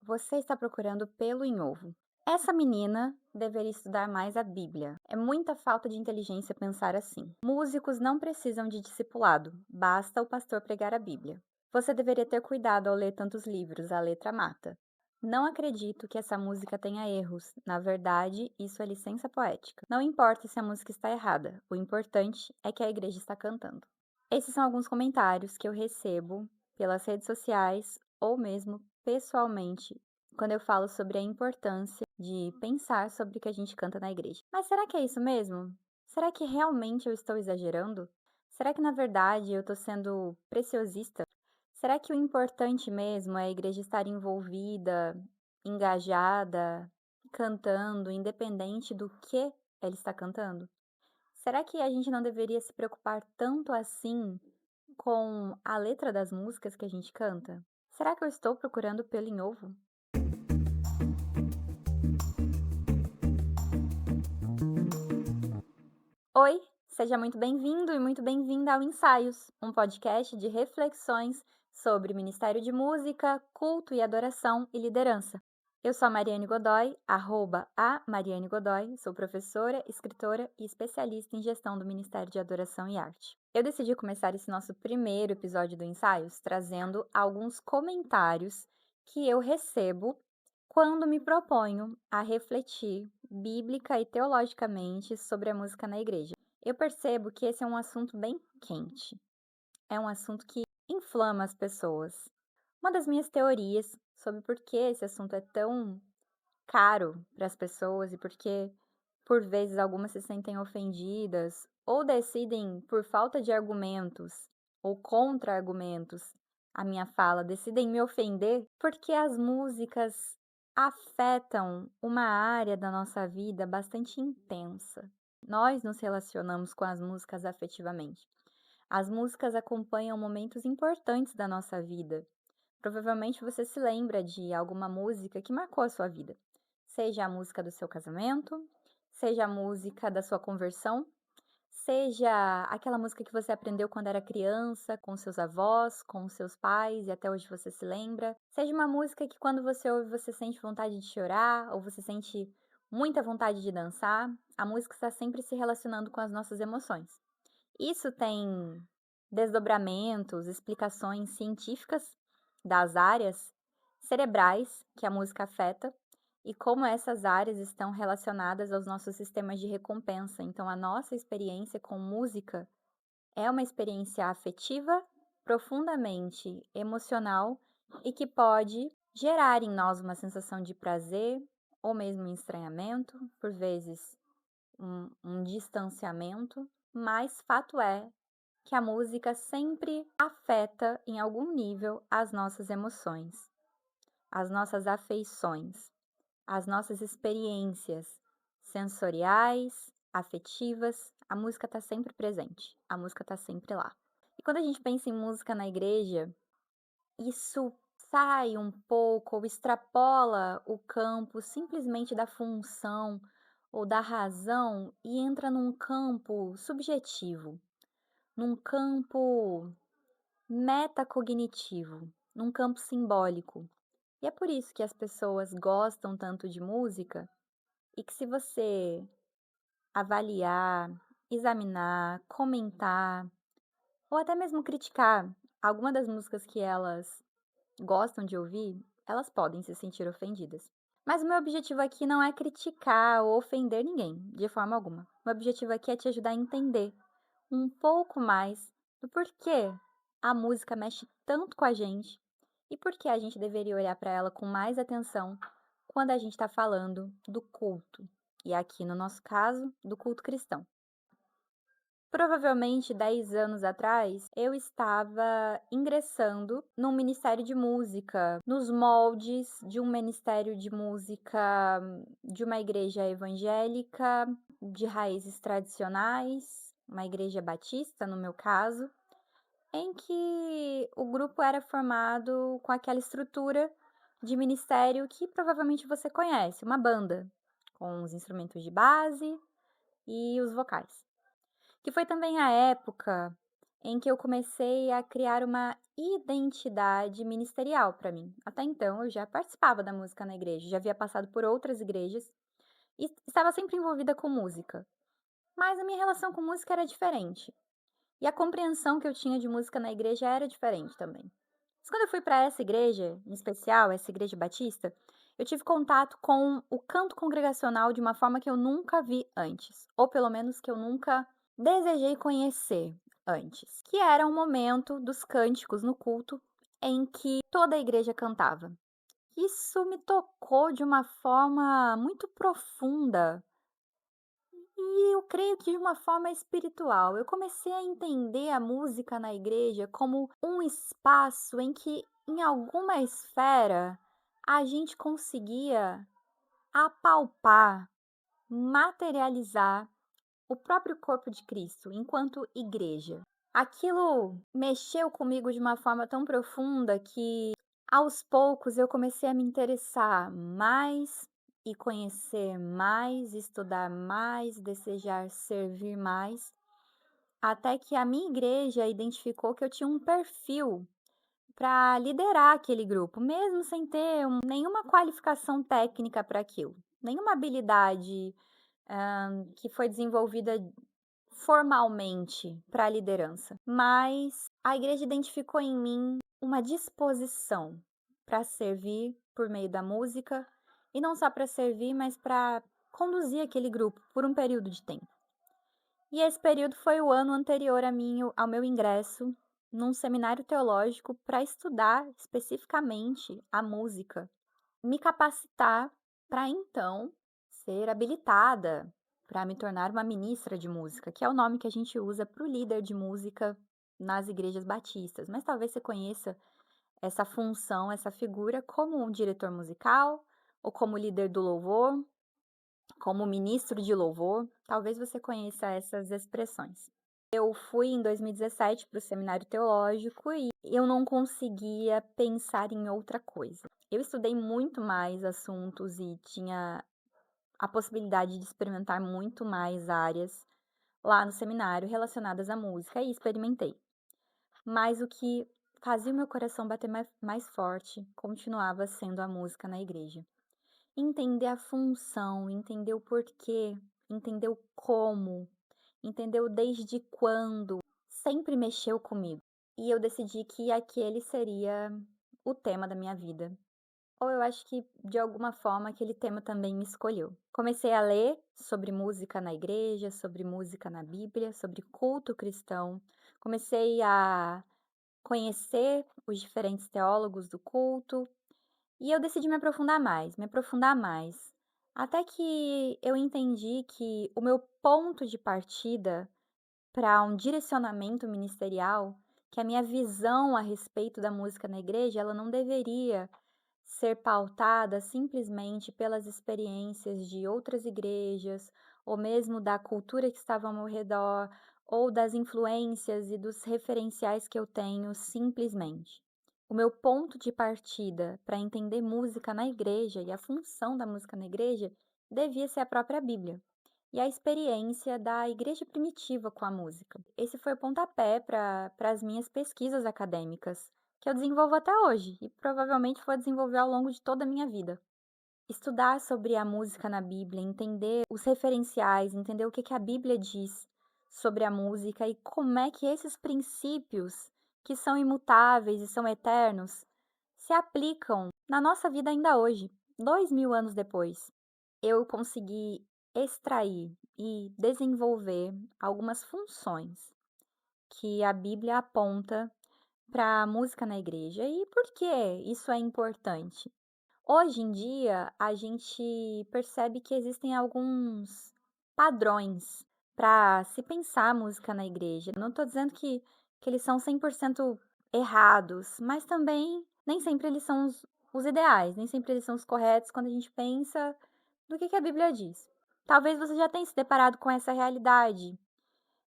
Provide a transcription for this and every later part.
Você está procurando pelo em ovo. Essa menina deveria estudar mais a Bíblia. É muita falta de inteligência pensar assim. Músicos não precisam de discipulado, basta o pastor pregar a Bíblia. Você deveria ter cuidado ao ler tantos livros, a letra mata. Não acredito que essa música tenha erros. Na verdade, isso é licença poética. Não importa se a música está errada, o importante é que a igreja está cantando. Esses são alguns comentários que eu recebo pelas redes sociais ou mesmo pessoalmente quando eu falo sobre a importância de pensar sobre o que a gente canta na igreja. Mas será que é isso mesmo? Será que realmente eu estou exagerando? Será que na verdade eu estou sendo preciosista? Será que o importante mesmo é a igreja estar envolvida, engajada, cantando, independente do que ela está cantando? Será que a gente não deveria se preocupar tanto assim com a letra das músicas que a gente canta? Será que eu estou procurando pelo em ovo? Oi, seja muito bem-vindo e muito bem-vinda ao Ensaios, um podcast de reflexões sobre ministério de música, culto e adoração e liderança. Eu sou a Mariane Godoy, a Mariane Godoy, sou professora, escritora e especialista em gestão do Ministério de Adoração e Arte. Eu decidi começar esse nosso primeiro episódio do Ensaios trazendo alguns comentários que eu recebo quando me proponho a refletir bíblica e teologicamente sobre a música na igreja. Eu percebo que esse é um assunto bem quente. É um assunto que inflama as pessoas. Uma das minhas teorias sobre por que esse assunto é tão caro para as pessoas e por que, por vezes, algumas se sentem ofendidas ou decidem, por falta de argumentos ou contra-argumentos, a minha fala, decidem me ofender, porque as músicas afetam uma área da nossa vida bastante intensa. Nós nos relacionamos com as músicas afetivamente. As músicas acompanham momentos importantes da nossa vida. Provavelmente você se lembra de alguma música que marcou a sua vida, seja a música do seu casamento, seja a música da sua conversão, seja aquela música que você aprendeu quando era criança, com seus avós, com seus pais e até hoje você se lembra, seja uma música que quando você ouve você sente vontade de chorar ou você sente muita vontade de dançar, a música está sempre se relacionando com as nossas emoções. Isso tem desdobramentos, explicações científicas das áreas cerebrais que a música afeta e como essas áreas estão relacionadas aos nossos sistemas de recompensa. Então, a nossa experiência com música é uma experiência afetiva, profundamente emocional e que pode gerar em nós uma sensação de prazer ou mesmo um estranhamento, por vezes um distanciamento, mas fato é que a música sempre afeta em algum nível as nossas emoções, as nossas afeições, as nossas experiências sensoriais, afetivas. A música está sempre presente, a música está sempre lá. E quando a gente pensa em música na igreja, isso sai um pouco ou extrapola o campo simplesmente da função ou da razão e entra num campo subjetivo, num campo metacognitivo, num campo simbólico. E é por isso que as pessoas gostam tanto de música e que se você avaliar, examinar, comentar ou até mesmo criticar alguma das músicas que elas gostam de ouvir, elas podem se sentir ofendidas. Mas o meu objetivo aqui não é criticar ou ofender ninguém, de forma alguma. O meu objetivo aqui é te ajudar a entender um pouco mais do porquê a música mexe tanto com a gente e por que a gente deveria olhar para ela com mais atenção quando a gente está falando do culto. E aqui, no nosso caso, do culto cristão. Provavelmente 10 anos atrás, eu estava ingressando num ministério de música, nos moldes de um ministério de música de uma igreja evangélica, de raízes tradicionais, uma igreja batista, no meu caso, em que o grupo era formado com aquela estrutura de ministério que provavelmente você conhece, uma banda, com os instrumentos de base e os vocais. Que foi também a época em que eu comecei a criar uma identidade ministerial para mim. Até então eu já participava da música na igreja, já havia passado por outras igrejas e estava sempre envolvida com música, mas a minha relação com música era diferente. E a compreensão que eu tinha de música na igreja era diferente também. Mas quando eu fui para essa igreja, em especial, essa igreja batista, eu tive contato com o canto congregacional de uma forma que eu nunca vi antes, ou pelo menos que eu nunca desejei conhecer antes, que era um momento dos cânticos no culto em que toda a igreja cantava. Isso me tocou de uma forma muito profunda e eu creio que de uma forma espiritual. Eu comecei a entender a música na igreja como um espaço em que, em alguma esfera, a gente conseguia apalpar, materializar o próprio corpo de Cristo enquanto igreja. Aquilo mexeu comigo de uma forma tão profunda que, aos poucos, eu comecei a me interessar mais e conhecer mais, estudar mais, desejar servir mais, até que a minha igreja identificou que eu tinha um perfil para liderar aquele grupo, mesmo sem ter nenhuma qualificação técnica para aquilo, nenhuma habilidade que foi desenvolvida formalmente para a liderança, mas a igreja identificou em mim uma disposição para servir por meio da música, e não só para servir, mas para conduzir aquele grupo por um período de tempo. E esse período foi o ano anterior ao meu ingresso num seminário teológico para estudar especificamente a música, me capacitar para então ser habilitada para me tornar uma ministra de música, que é o nome que a gente usa para o líder de música nas igrejas batistas. Mas talvez você conheça essa função, essa figura, como um diretor musical, ou como líder do louvor, como ministro de louvor. Talvez você conheça essas expressões. Eu fui em 2017 para o seminário teológico e eu não conseguia pensar em outra coisa. Eu estudei muito mais assuntos e tinha a possibilidade de experimentar muito mais áreas lá no seminário relacionadas à música e experimentei. Mas o que fazia o meu coração bater mais forte continuava sendo a música na igreja. Entender a função, entender o porquê, entender o como, entender o desde quando, sempre mexeu comigo. E eu decidi que aquele seria o tema da minha vida. Ou eu acho que, de alguma forma, aquele tema também me escolheu. Comecei a ler sobre música na igreja, sobre música na Bíblia, sobre culto cristão. Comecei a conhecer os diferentes teólogos do culto e eu decidi me aprofundar mais. Até que eu entendi que o meu ponto de partida para um direcionamento ministerial, que a minha visão a respeito da música na igreja, ela não deveria ser pautada simplesmente pelas experiências de outras igrejas, ou mesmo da cultura que estava ao meu redor, ou das influências e dos referenciais que eu tenho simplesmente. O meu ponto de partida para entender música na igreja e a função da música na igreja devia ser a própria Bíblia e a experiência da igreja primitiva com a música. Esse foi o pontapé para as minhas pesquisas acadêmicas, que eu desenvolvo até hoje e provavelmente vou desenvolver ao longo de toda a minha vida. Estudar sobre a música na Bíblia, entender os referenciais, entender o que a Bíblia diz sobre a música e como é que esses princípios, que são imutáveis e são eternos, se aplicam na nossa vida ainda hoje, 2000 anos depois. Eu consegui extrair e desenvolver algumas funções que a Bíblia aponta para a música na igreja. E por que isso é importante? Hoje em dia, a gente percebe que existem alguns padrões para se pensar a música na igreja. Não estou dizendo que eles são 100% errados, mas também nem sempre eles são os ideais, nem sempre eles são os corretos quando a gente pensa do que a Bíblia diz. Talvez você já tenha se deparado com essa realidade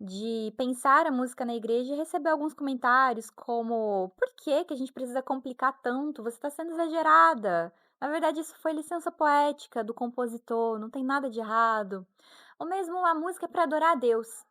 de pensar a música na igreja e receber alguns comentários como: "Por que a gente precisa complicar tanto? Você está sendo exagerada. Na verdade, isso foi licença poética do compositor, não tem nada de errado". Ou mesmo: "A música é para adorar a Deus".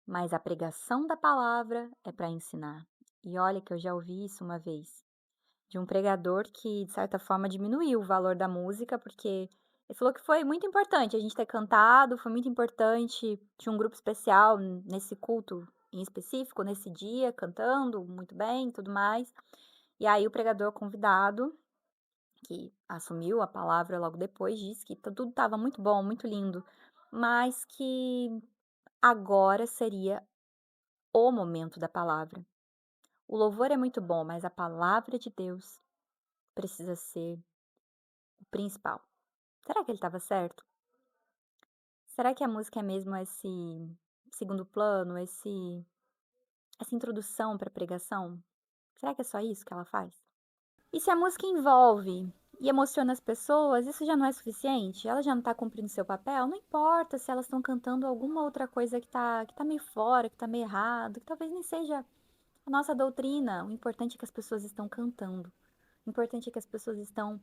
mas a pregação da palavra é para ensinar. E olha que eu já ouvi isso uma vez, de um pregador que, de certa forma, diminuiu o valor da música, porque ele falou que foi muito importante a gente ter cantado, foi muito importante, tinha um grupo especial nesse culto em específico, nesse dia, cantando muito bem e tudo mais. E aí o pregador convidado, que assumiu a palavra logo depois, disse que tudo estava muito bom, muito lindo, mas que agora seria o momento da palavra. O louvor é muito bom, mas a palavra de Deus precisa ser o principal. Será que ele estava certo? Será que a música é mesmo esse segundo plano, essa introdução para a pregação? Será que é só isso que ela faz? E se a música envolve e emociona as pessoas, isso já não é suficiente? Ela já não está cumprindo seu papel? Não importa se elas estão cantando alguma outra coisa que tá meio fora, que tá meio errado, que talvez nem seja a nossa doutrina. O importante é que as pessoas estão cantando. O importante é que as pessoas estão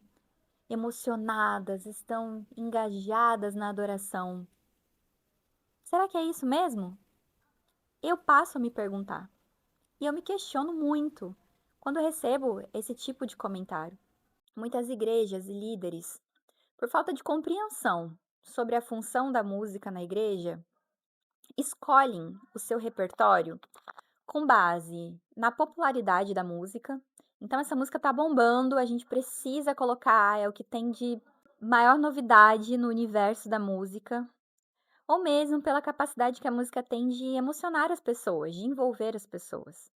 emocionadas, estão engajadas na adoração. Será que é isso mesmo? Eu passo a me perguntar. E eu me questiono muito quando eu recebo esse tipo de comentário. Muitas igrejas e líderes, por falta de compreensão sobre a função da música na igreja, escolhem o seu repertório com base na popularidade da música. Então, essa música tá bombando, a gente precisa colocar, é o que tem de maior novidade no universo da música, ou mesmo pela capacidade que a música tem de emocionar as pessoas, de envolver as pessoas.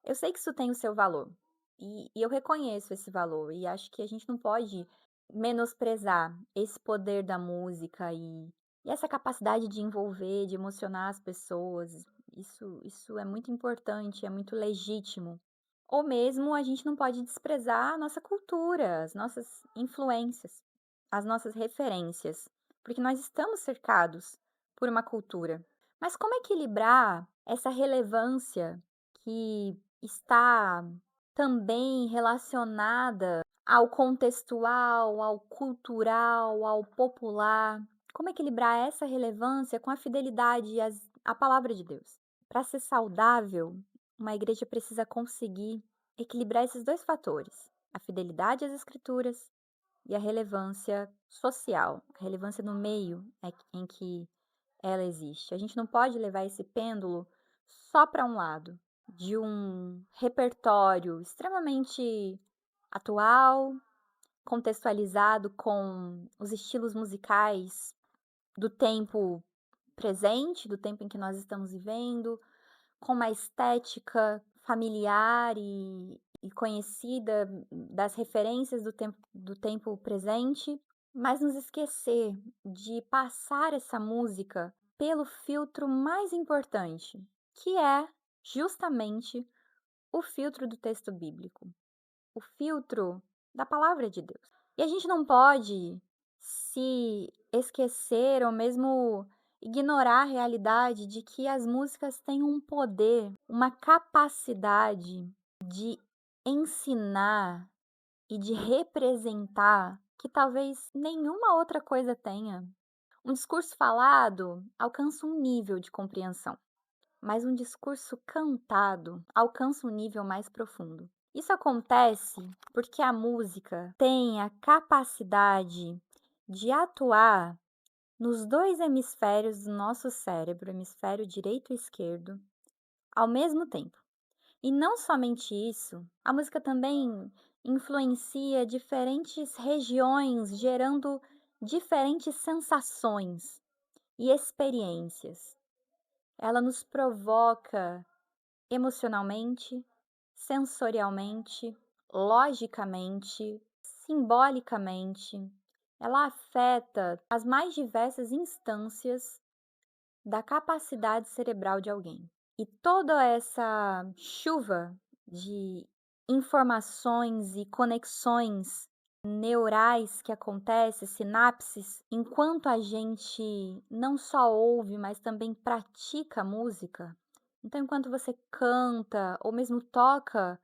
Eu sei que isso tem o seu valor, e eu reconheço esse valor, e acho que a gente não pode menosprezar esse poder da música e essa capacidade de envolver, de emocionar as pessoas. Isso é muito importante, é muito legítimo. Ou mesmo a gente não pode desprezar a nossa cultura, as nossas influências, as nossas referências, porque nós estamos cercados por uma cultura. Mas como equilibrar essa relevância que está também relacionada ao contextual, ao cultural, ao popular? Como equilibrar essa relevância com a fidelidade à palavra de Deus? Para ser saudável, uma igreja precisa conseguir equilibrar esses dois fatores: a fidelidade às escrituras e a relevância social, a relevância no meio em que ela existe. A gente não pode levar esse pêndulo só para um lado, de um repertório extremamente atual, contextualizado com os estilos musicais do tempo presente, do tempo em que nós estamos vivendo, com uma estética familiar e conhecida das referências do tempo presente, mas nos esquecer de passar essa música pelo filtro mais importante, que é justamente o filtro do texto bíblico, o filtro da palavra de Deus. E a gente não pode se esquecer ou mesmo ignorar a realidade de que as músicas têm um poder, uma capacidade de ensinar e de representar que talvez nenhuma outra coisa tenha. Um discurso falado alcança um nível de compreensão, mas um discurso cantado alcança um nível mais profundo. Isso acontece porque a música tem a capacidade de atuar nos dois hemisférios do nosso cérebro, hemisfério direito e esquerdo, ao mesmo tempo. E não somente isso, a música também influencia diferentes regiões, gerando diferentes sensações e experiências. Ela nos provoca emocionalmente, sensorialmente, logicamente, simbolicamente. Ela afeta as mais diversas instâncias da capacidade cerebral de alguém. E toda essa chuva de informações e conexões neurais que acontece, sinapses, enquanto a gente não só ouve, mas também pratica música. Então, enquanto você canta ou mesmo toca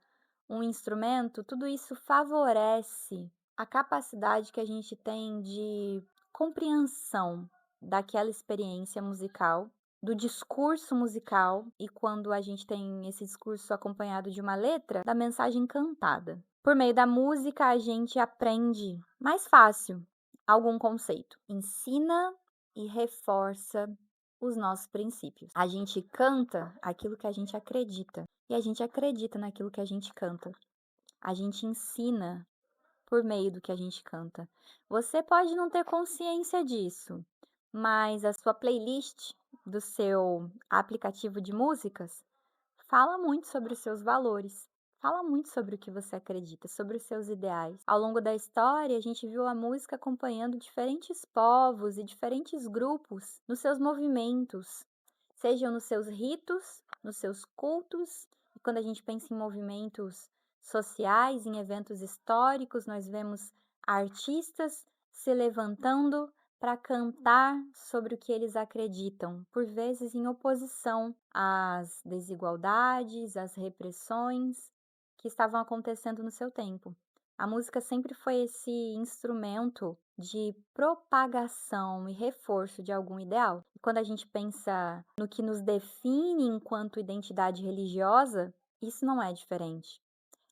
um instrumento, tudo isso favorece a capacidade que a gente tem de compreensão daquela experiência musical do discurso musical e quando a gente tem esse discurso acompanhado de uma letra, da mensagem cantada. Por meio da música, a gente aprende mais fácil algum conceito, ensina e reforça os nossos princípios. A gente canta aquilo que a gente acredita e a gente acredita naquilo que a gente canta. A gente ensina por meio do que a gente canta. Você pode não ter consciência disso, mas a sua playlist do seu aplicativo de músicas fala muito sobre os seus valores, fala muito sobre o que você acredita, sobre os seus ideais. Ao longo da história, a gente viu a música acompanhando diferentes povos e diferentes grupos nos seus movimentos, sejam nos seus ritos, nos seus cultos, e quando a gente pensa em movimentos sociais, em eventos históricos, nós vemos artistas se levantando para cantar sobre o que eles acreditam, por vezes em oposição às desigualdades, às repressões que estavam acontecendo no seu tempo. A música sempre foi esse instrumento de propagação e reforço de algum ideal. E quando a gente pensa no que nos define enquanto identidade religiosa, isso não é diferente.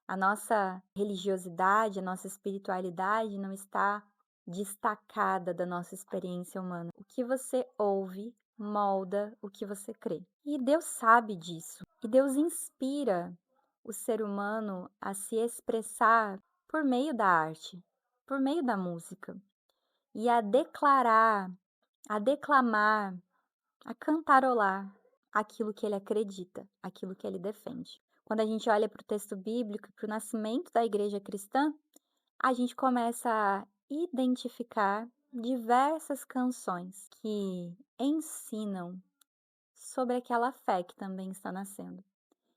A nossa religiosidade, a nossa espiritualidade não está destacada da nossa experiência humana. O que você ouve molda o que você crê. E Deus sabe disso. E Deus inspira o ser humano a se expressar por meio da arte, por meio da música, e a declarar, a declamar, a cantarolar aquilo que ele acredita, aquilo que ele defende. Quando a gente olha para o texto bíblico, para o nascimento da igreja cristã, a gente começa a identificar diversas canções que ensinam sobre aquela fé que também está nascendo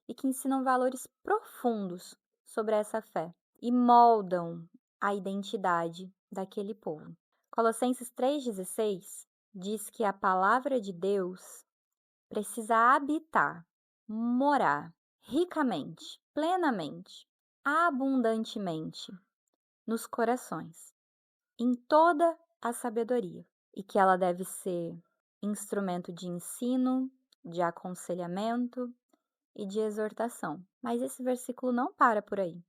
e que ensinam valores profundos sobre essa fé e moldam a identidade daquele povo. Colossenses 3,16 diz que a palavra de Deus precisa habitar, morar ricamente, plenamente, abundantemente nos corações, em toda a sabedoria, e que ela deve ser instrumento de ensino, de aconselhamento e de exortação. Mas esse versículo não para por aí.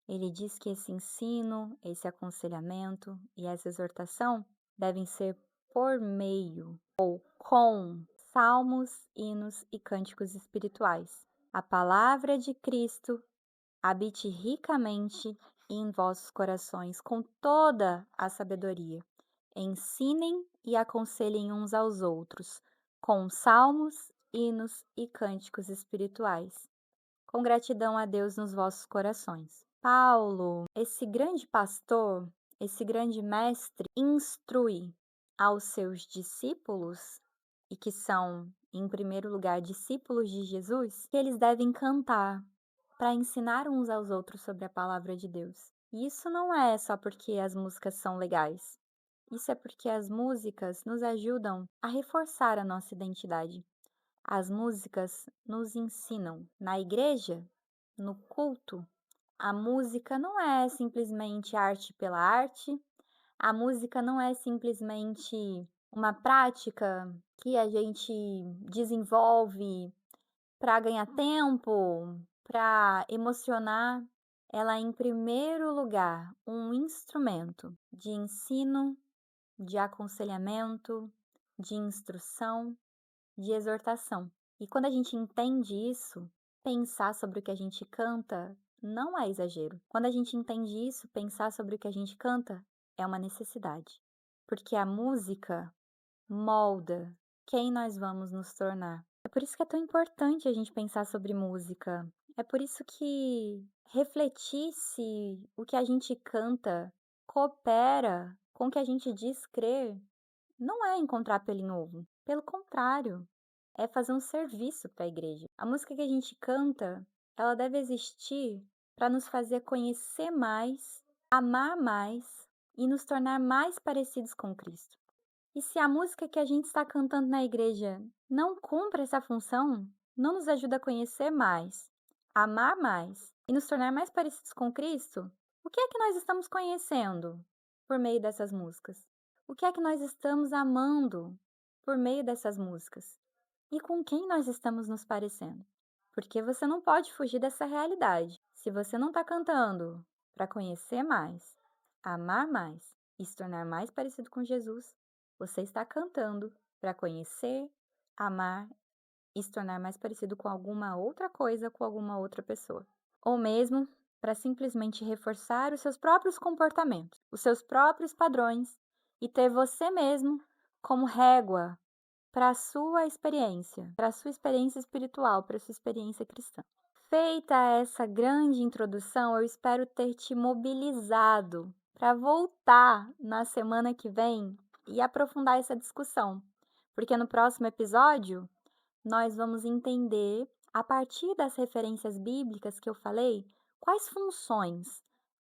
Ele diz que esse ensino, esse aconselhamento e essa exortação devem ser por meio ou com salmos, hinos e cânticos espirituais. A palavra de Cristo habite ricamente em vossos corações com toda a sabedoria. Ensinem e aconselhem uns aos outros com salmos, hinos e cânticos espirituais, com gratidão a Deus nos vossos corações. Paulo, esse grande pastor, esse grande mestre, instrui aos seus discípulos, e que são, em primeiro lugar, discípulos de Jesus, que eles devem cantar para ensinar uns aos outros sobre a palavra de Deus. E isso não é só porque as músicas são legais. Isso é porque as músicas nos ajudam a reforçar a nossa identidade. As músicas nos ensinam. Na igreja, no culto, a música não é simplesmente arte pela arte, a música não é simplesmente uma prática que a gente desenvolve para ganhar tempo, para emocionar. Ela é, em primeiro lugar, um instrumento de ensino, de aconselhamento, de instrução, de exortação. E quando a gente entende isso, pensar sobre o que a gente canta não é exagero. Quando a gente entende isso, pensar sobre o que a gente canta é uma necessidade. Porque a música molda quem nós vamos nos tornar. É por isso que é tão importante a gente pensar sobre música. É por isso que refletir se o que a gente canta coopera com o que a gente diz crer não é encontrar pelo em ovo. Pelo contrário, é fazer um serviço para a igreja. A música que a gente canta, ela deve existir para nos fazer conhecer mais, amar mais e nos tornar mais parecidos com Cristo. E se a música que a gente está cantando na igreja não cumpre essa função, não nos ajuda a conhecer mais, amar mais e nos tornar mais parecidos com Cristo, o que é que nós estamos conhecendo por meio dessas músicas? O que é que nós estamos amando por meio dessas músicas? e com quem nós estamos nos parecendo. Porque você não pode fugir dessa realidade. Se você não está cantando para conhecer mais, amar mais e se tornar mais parecido com Jesus, você está cantando para conhecer, amar e se tornar mais parecido com alguma outra coisa, com alguma outra pessoa. Ou mesmo para simplesmente reforçar os seus próprios comportamentos, os seus próprios padrões e ter você mesmo como régua para a sua experiência espiritual, para a sua experiência cristã. Feita essa grande introdução, eu espero ter te mobilizado para voltar na semana que vem e aprofundar essa discussão, porque no próximo episódio nós vamos entender, a partir das referências bíblicas que eu falei, quais funções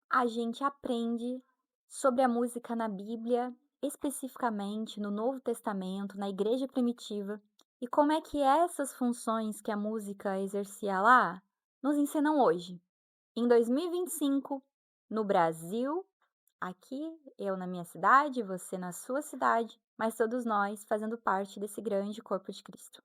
a gente aprende sobre a música na Bíblia, especificamente no Novo Testamento, na igreja primitiva, e como é que essas funções que a música exercia lá nos ensinam hoje, em 2025, no Brasil, aqui, eu na minha cidade, você na sua cidade, mas todos nós fazendo parte desse grande corpo de Cristo.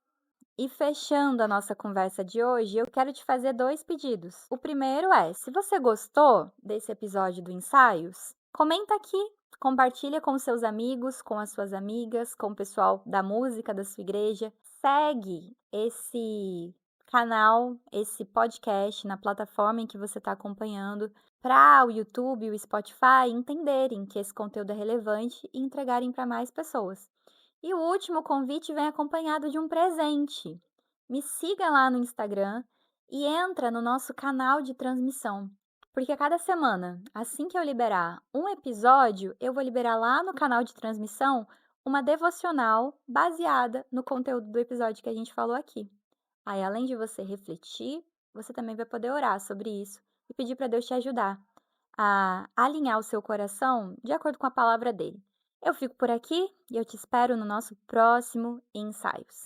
E fechando a nossa conversa de hoje, eu quero te fazer dois pedidos. O primeiro é, se você gostou desse episódio do Ensaios, comenta aqui, compartilha com seus amigos, com as suas amigas, com o pessoal da música da sua igreja. Segue esse canal, esse podcast na plataforma em que você está acompanhando, para o YouTube e o Spotify entenderem que esse conteúdo é relevante e entregarem para mais pessoas. E o último convite vem acompanhado de um presente. Me siga lá no Instagram e entra no nosso canal de transmissão. Porque a cada semana, assim que eu liberar um episódio, eu vou liberar lá no canal de transmissão uma devocional baseada no conteúdo do episódio que a gente falou aqui. Aí, além de você refletir, você também vai poder orar sobre isso e pedir para Deus te ajudar a alinhar o seu coração de acordo com a palavra dele. Eu fico por aqui e eu te espero no nosso próximo Ensaios.